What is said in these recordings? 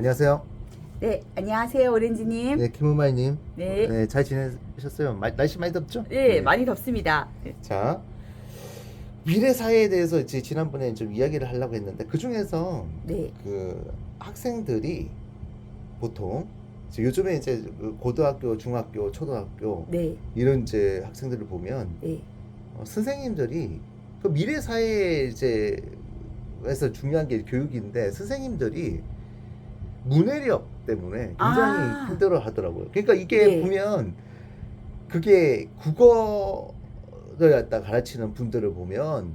안녕하세요. 네, 안녕하세요, 오렌지님. 네, 김우마이님. 네. 네, 잘 지내셨어요? 날씨 많이 덥죠? 네, 많이 덥습니다. 네. 자, 미래 사회에 대해서 이제 지난번에 좀 이야기를 하려고 했는데 그 중에서 네. 그 학생들이 보통 이제 요즘에 이제 그 고등학교, 중학교, 초등학교 네. 이런 이제 학생들을 보면 네. 선생님들이 그 미래 사회에 이제 에서 중요한 게 교육인데 선생님들이 문해력 때문에 굉장히 아, 힘들어 하더라고요. 그러니까 이게 네. 보면 그게 국어를 갖다 가르치는 분들을 보면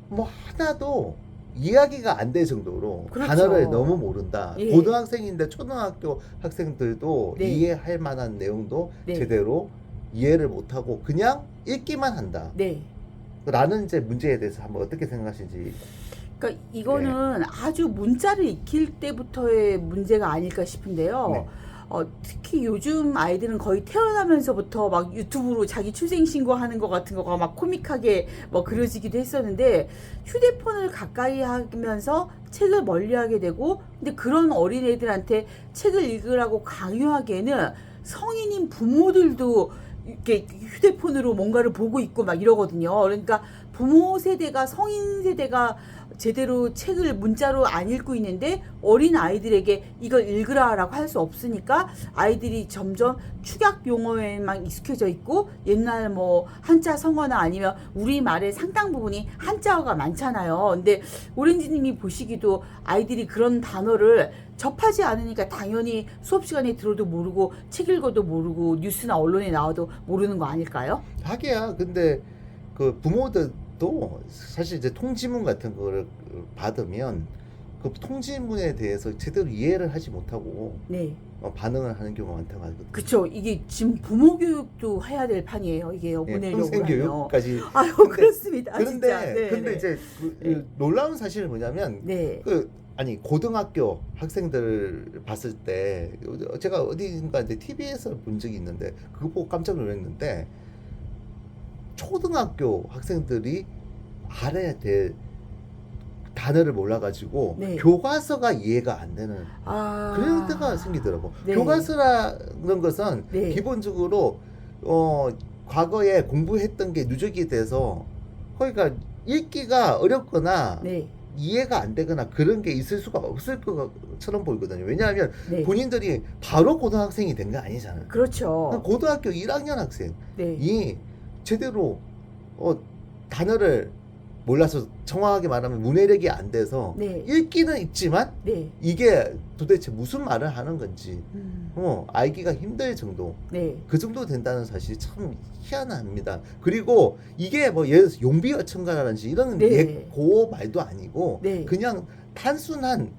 뭐 하나도 이야기가 안 될 정도로 단어를 그렇죠. 너무 모른다. 예. 고등학생인데 초등학교 학생들도 네. 이해할 만한 내용도 네. 제대로 이해를 못하고 그냥 읽기만 한다. 네. 라는 이제 문제에 대해서 한번 어떻게 생각하시는지. 그러니까 네. 이거는 아주 문자를 익힐 때부터의 문제가 아닐까 싶은데요. 네. 특히 요즘 아이들은 거의 태어나면서부터 막 유튜브로 자기 출생 신고하는 것 같은 거가 막 코믹하게 뭐 그려지기도 했었는데 휴대폰을 가까이 하면서 책을 멀리하게 되고 근데 그런 어린애들한테 책을 읽으라고 강요하기에는 성인인 부모들도 이렇게 휴대폰으로 뭔가를 보고 있고 막 이러거든요. 그러니까 부모 세대가 성인 세대가 제대로 책을 문자로 안 읽고 있는데 어린 아이들에게 이걸 읽으라라고 할 수 없으니까 아이들이 점점 축약 용어에만 익숙해져 있고 옛날 뭐 한자 성어나 아니면 우리말의 상당 부분이 한자어가 많잖아요. 근데 오렌지님이 보시기도 아이들이 그런 단어를 접하지 않으니까 당연히 수업 시간에 들어도 모르고 책 읽어도 모르고 뉴스나 언론에 나와도 모르는 거 아닐까요? 하기야. 근데 그 부모들도 사실 이제 통지문 같은 거를 받으면 그 통지문에 대해서 제대로 이해를 하지 못하고 네. 반응을 하는 경우가 많다고 하거든요. 그쵸. 이게 지금 부모 교육도 해야 될 판이에요. 이게 예, 보내려고 평생 하면. 교육까지. 아유, 근데 그렇습니다. 그런데 진짜. 네, 근데 네. 이제 네. 놀라운 사실은 뭐냐면 네. 아니 고등학교 학생들을 봤을 때 제가 어디인가 이제 TV에서 본 적이 있는데 그거 보고 깜짝 놀랐는데 초등학교 학생들이 알아야 될 단어를 몰라가지고 네. 교과서가 이해가 안 되는 그런 때가 아. 생기더라고. 네. 교과서라는 것은 네. 기본적으로 과거에 공부했던 게 누적이 돼서 그러니까 읽기가 어렵거나 네. 이해가 안 되거나 그런 게 있을 수가 없을 것처럼 보이거든요. 왜냐하면 네. 본인들이 바로 고등학생이 된 게 아니잖아요. 그렇죠. 고등학교 1학년 학생이 네. 제대로 단어를 몰라서 정확하게 말하면 문해력이 안 돼서 네. 읽기는 읽지만 네. 이게 도대체 무슨 말을 하는 건지 음. 알기가 힘들 정도 네. 그 정도 된다는 사실이 참 희한합니다. 그리고 이게 뭐 예를 들어서 용비어천가라든지 이런 네. 고 말도 아니고 네. 그냥 단순한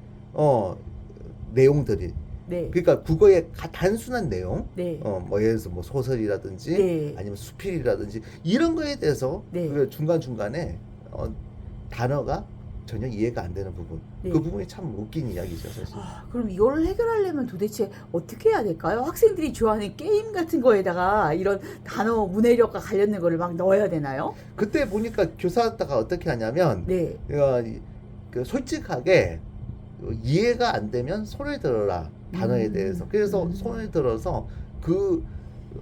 내용들이 네. 그러니까 국어의 단순한 내용 네. 뭐 예를 들어서 뭐 소설이라든지 네. 아니면 수필이라든지 이런 거에 대해서 네. 그 중간중간에 단어가 전혀 이해가 안 되는 부분 네. 그 부분이 참 웃긴 이야기죠 사실. 그럼 이거를 해결하려면 도대체 어떻게 해야 될까요? 학생들이 좋아하는 게임 같은 거에다가 이런 단어 문해력과 관련된 거를 막 넣어야 되나요? 그때 보니까 교사가 어떻게 하냐면 네. 그 솔직하게 이해가 안 되면 손을 들어라 단어에 대해서. 그래서 손을 들어서 그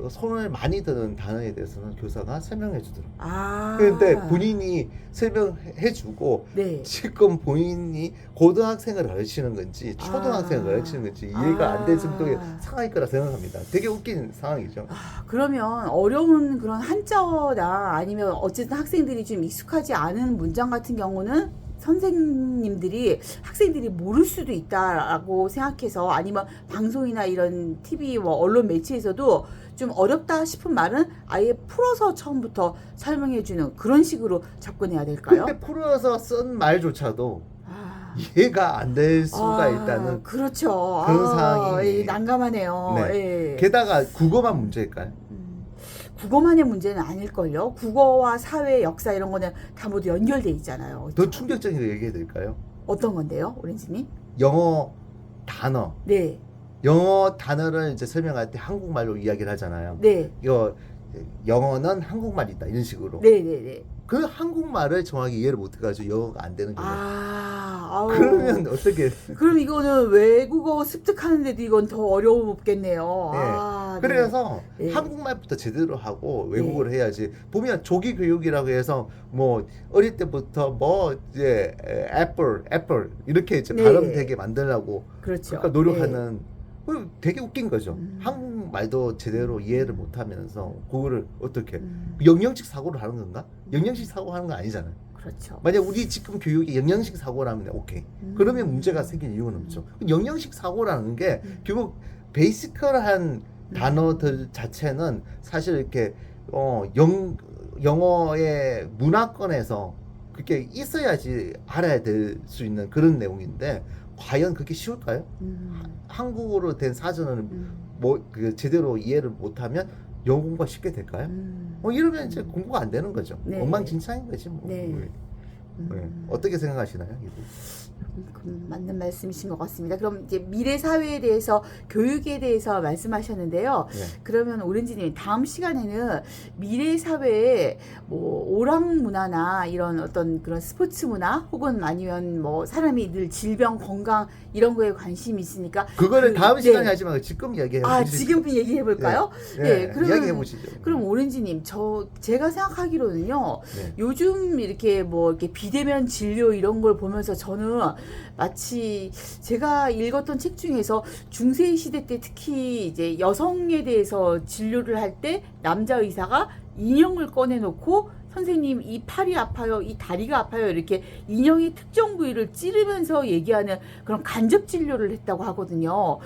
손을 많이 드는 단어에 대해서는 교사가 설명해 주더라고요. 아. 그런데 본인이 설명해 주고 네. 지금 본인이 고등학생을 가르치는 건지 초등학생을 아. 가르치는 건지 이해가 안 될 정도의 아. 상황일 거라 생각합니다. 되게 웃긴 상황이죠. 그러면 어려운 그런 한자어나 아니면 어쨌든 학생들이 좀 익숙하지 않은 문장 같은 경우는 선생님들이 학생들이 모를 수도 있다라고 생각해서 아니면 방송이나 이런 TV 뭐 언론 매체에서도 좀 어렵다 싶은 말은 아예 풀어서 처음부터 설명해주는 그런 식으로 접근해야 될까요? 근데 풀어서 쓴 말조차도 아, 이해가 안 될 수가 있다는 그렇죠. 그런 상황이. 예, 난감하네요. 네. 예. 게다가 국어만 문제일까요? 국어만의 문제는 아닐걸요. 국어와 사회, 역사 이런 거는 다 모두 연결돼 있잖아요. 더 충격적인 거 얘기해 드릴까요? 어떤 건데요, 오렌지님? 영어 단어. 네, 영어 단어를 이제 설명할 때 한국말로 이야기를 하잖아요. 네, 이거 영어는 한국말이다 이런 식으로. 네, 네, 네. 그 한국말을 정확히 이해를 못해가지고 영어가 안 되는 거예요. 아우. 그러면 어떻게? 그럼 이거는 외국어 습득하는데도 이건 더 어려웠겠네요. 네. 아, 그래서 네. 한국말부터 제대로 하고 외국어를 해야지. 보면 조기 교육이라고 해서 뭐 어릴 때부터 뭐 이제 애플 이렇게 이제 네. 발음되게 만들려고 그렇죠. 그러니까 노력하는 그 되게 웃긴 거죠. 음. 한국말도 제대로 이해를 못하면서 그거를 어떻게 음, 영영식 사고를 하는 건가? 영영식 사고 하는 거 아니잖아요. 그렇죠. 만약 우리 지금 교육이 영영식 사고라면 오케이. 그러면 문제가 생길 이유는 없죠. 영영식 사고라는 게 결국 베이시컬한 단어들 자체는 사실 이렇게 영어의 문화권에서 그게 있어야지 알아야 될 수 있는 그런 내용인데 과연 그게 쉬울까요? 한국어로 된 사전을 뭐 그 제대로 이해를 못하면 영어 공부가 쉽게 될까요? 이러면 이제 공부가 안 되는 거죠. 네. 엉망진창인 거지 뭐. 네. 네. 어떻게 생각하시나요? 이거? 맞는 말씀이신 것 같습니다. 그럼 이제 미래 사회에 대해서 교육에 대해서 말씀하셨는데요. 네. 그러면 오렌지님 다음 시간에는 미래 사회에 뭐 오락 문화나 이런 어떤 그런 스포츠 문화 혹은 아니면 뭐 사람이 늘 질병 건강 이런 거에 관심이 있으니까 그거를 다음 네. 시간에 하지 말고 지금 이야기해 보시죠. 아 지금 얘기해 볼까요? 네, 그러면 이야기해 보시죠. 그럼 오렌지님 제가 생각하기로는요. 네. 요즘 이렇게 뭐 이렇게 비대면 진료 이런 걸 보면서 저는 마치 제가 읽었던 책 중에서 중세 시대 때 특히 이제 여성에 대해서 진료를 할 때 남자 의사가 인형을 꺼내놓고 선생님 이 팔이 아파요, 이 다리가 아파요 이렇게 인형의 특정 부위를 찌르면서 얘기하는 그런 간접 진료를 했다고 하거든요.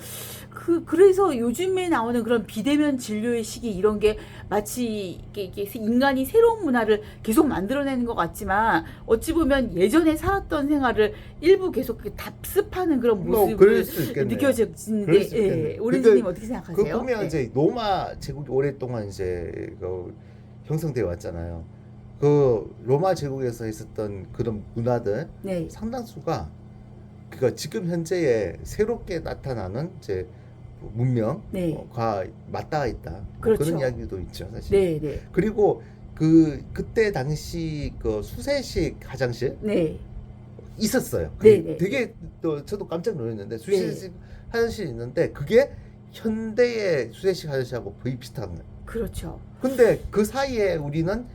그래서 요즘에 나오는 그런 비대면 진료의 시기 이런 게 마치 이게 인간이 새로운 문화를 계속 만들어내는 것 같지만 어찌 보면 예전에 살았던 생활을 일부 계속 답습하는 그런 모습을 그럴 수 있겠네요. 느껴지는데 그럴 수 있겠네요. 오렌지님 그러니까 어떻게 생각하세요? 그 보면 네. 이제 로마 제국이 오랫동안 이제 형성되어 왔잖아요. 그 로마 제국에서 있었던 그런 문화들 네. 상당수가 그러니까 지금 현재에 새롭게 나타나는 이제 문명과 네. 맞닿아 있다. 뭐 그렇죠. 그런 이야기도 있죠, 사실. 네, 네. 그리고 그때 당시 그 수세식 화장실 네. 있었어요. 네, 네. 되게 또 저도 깜짝 놀랐는데 수세식 화장실이 있는데 그게 현대의 수세식 화장실하고 거의 비슷한 거예요. 그렇죠. 근데 그 사이에 우리는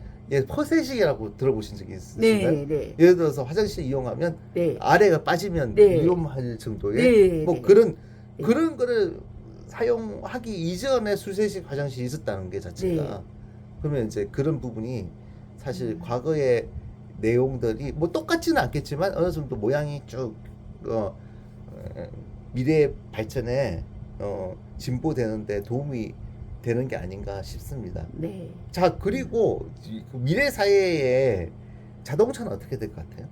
퍼세식이라고 들어보신 적이 있으신가요? 네, 네. 예를 들어서 화장실 이용하면 네. 아래가 빠지면 네. 위험할 정도의 네, 뭐 네. 그런 거를 사용하기 이전에 수세식 화장실이 있었다는 게 자체가 네. 그러면 이제 그런 부분이 사실 과거의 내용들이 뭐 똑같지는 않겠지만 어느 정도 모양이 쭉 미래 발전에 진보되는데 도움이 되는 게 아닌가 싶습니다. 네. 자, 그리고 미래 사회에 자동차는 어떻게 될 것 같아요?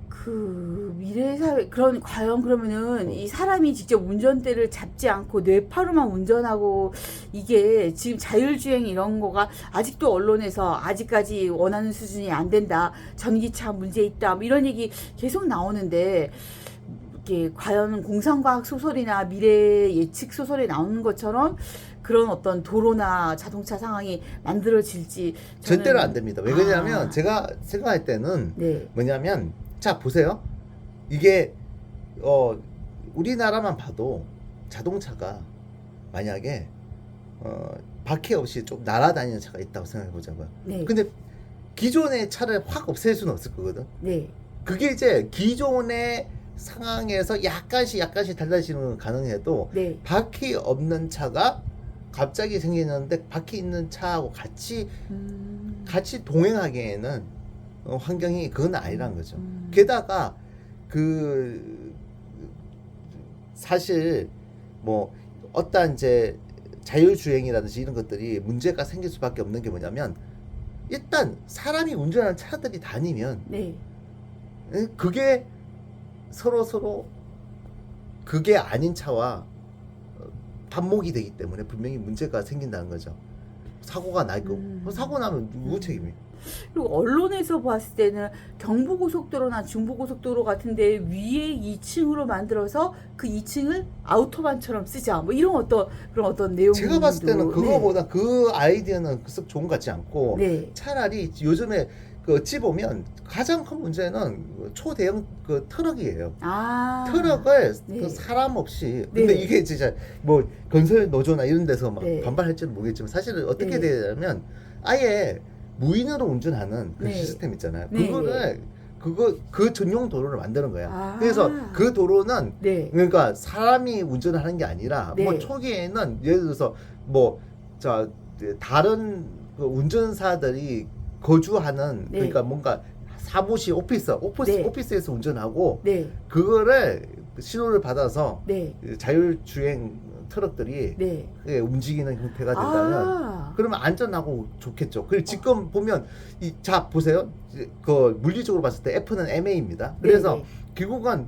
그 미래 사회 과연 그러면은 이 사람이 직접 운전대를 잡지 않고 뇌파로만 운전하고 이게 지금 자율주행 이런 거가 아직도 언론에서 아직까지 원하는 수준이 안 된다. 전기차 문제 있다. 뭐 이런 얘기 계속 나오는데 이게 과연 공상과학 소설이나 미래 예측 소설에 나오는 것처럼 그런 어떤 도로나 자동차 상황이 만들어질지 저는 절대로 안 됩니다. 왜 그러냐면 제가 생각할 때는 네. 뭐냐면 자 보세요. 이게 우리나라만 봐도 자동차가 만약에 바퀴 없이 좀 날아다니는 차가 있다고 생각해 보자고요. 네. 근데 기존의 차를 확 없앨 수는 없을 거거든. 네. 그게 이제 기존의 상황에서 약간씩 달라지는 건 가능해도 네. 바퀴 없는 차가 갑자기 생기는데 바퀴 있는 차하고 같이 동행하기에는 환경이 그건 아니란 거죠. 게다가 사실 뭐 어떠한 이제 자율주행이라든지 이런 것들이 문제가 생길 수밖에 없는 게 뭐냐면 일단 사람이 운전하는 차들이 다니면 네. 그게 서로 그게 아닌 차와 반목이 되기 때문에 분명히 문제가 생긴다는 거죠. 사고가 나고 사고 나면 누구 책임이에요? 그리고 언론에서 봤을 때는 경부고속도로나 중부고속도로 같은데 위에 2층으로 만들어서 그 2층을 아우토반처럼 쓰자 뭐 이런 그런 어떤 내용 제가 봤을 때는 그거보다 그 아이디어는 썩 좋은 것 같지 않고 네. 차라리 요즘에 그 어찌 보면 가장 큰 문제는 초대형 그 트럭이에요. 아. 트럭을 네. 그 사람 없이 근데 네. 이게 진짜 뭐 건설 노조나 이런 데서 막 네. 반발할지는 모르겠지만 사실은 어떻게 네. 되냐면 아예 무인으로 운전하는 그 네. 시스템 있잖아요. 네, 그거를 그 전용 도로를 만드는 거야. 아. 그래서 그 도로는 네. 그러니까 사람이 운전을 하는 게 아니라 네. 뭐 초기에는 예를 들어서 뭐 자 다른 그 운전사들이 거주하는 네. 그러니까 뭔가 사무실 네. 오피스에서 운전하고 네. 그거를 신호를 받아서 네. 자율주행 트럭들이 네. 움직이는 형태가 된다면 아. 그러면 안전하고 좋겠죠. 그리고 지금 보면 자 보세요. 그 물리적으로 봤을 때 F는 MA입니다. 그래서 네, 네. 결국은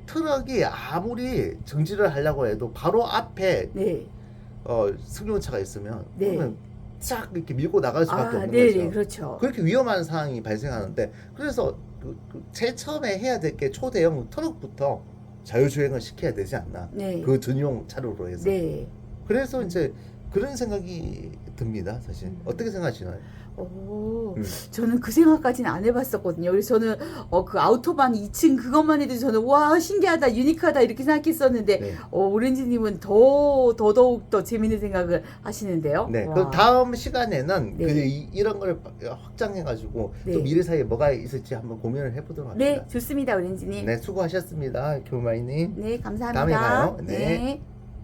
트럭이 아무리 정지를 하려고 해도 바로 앞에 네. 승용차가 있으면 네. 그러면 싹 이렇게 밀고 나갈 수밖에 아, 없는 네, 거죠. 네, 그렇죠. 그렇게 위험한 상황이 발생하는데 그래서 제일 처음에 해야 될 게 초대형 트럭부터 자율주행을 시켜야 되지 않나. 네. 그 전용 차로로 해서. 네. 그래서 이제 그런 생각이 듭니다, 사실. 어떻게 생각하시나요? 오, 음. 저는 그 생각까지는 안 해봤었거든요. 그래서 저는 그 아우토반 2층 그것만 해도 저는 와 신기하다, 유니크하다 이렇게 생각했었는데 네. 오렌지님은 더더욱 더 재밌는 생각을 하시는데요. 네. 와. 그럼 다음 시간에는 네. 이런 걸 확장해가지고 네. 또 미래 사이에 뭐가 있을지 한번 고민을 해보도록 합시다. 네, 좋습니다, 오렌지님. 네, 수고하셨습니다, 교마이님. 네, 감사합니다. 다음에 봐요. 네. 네.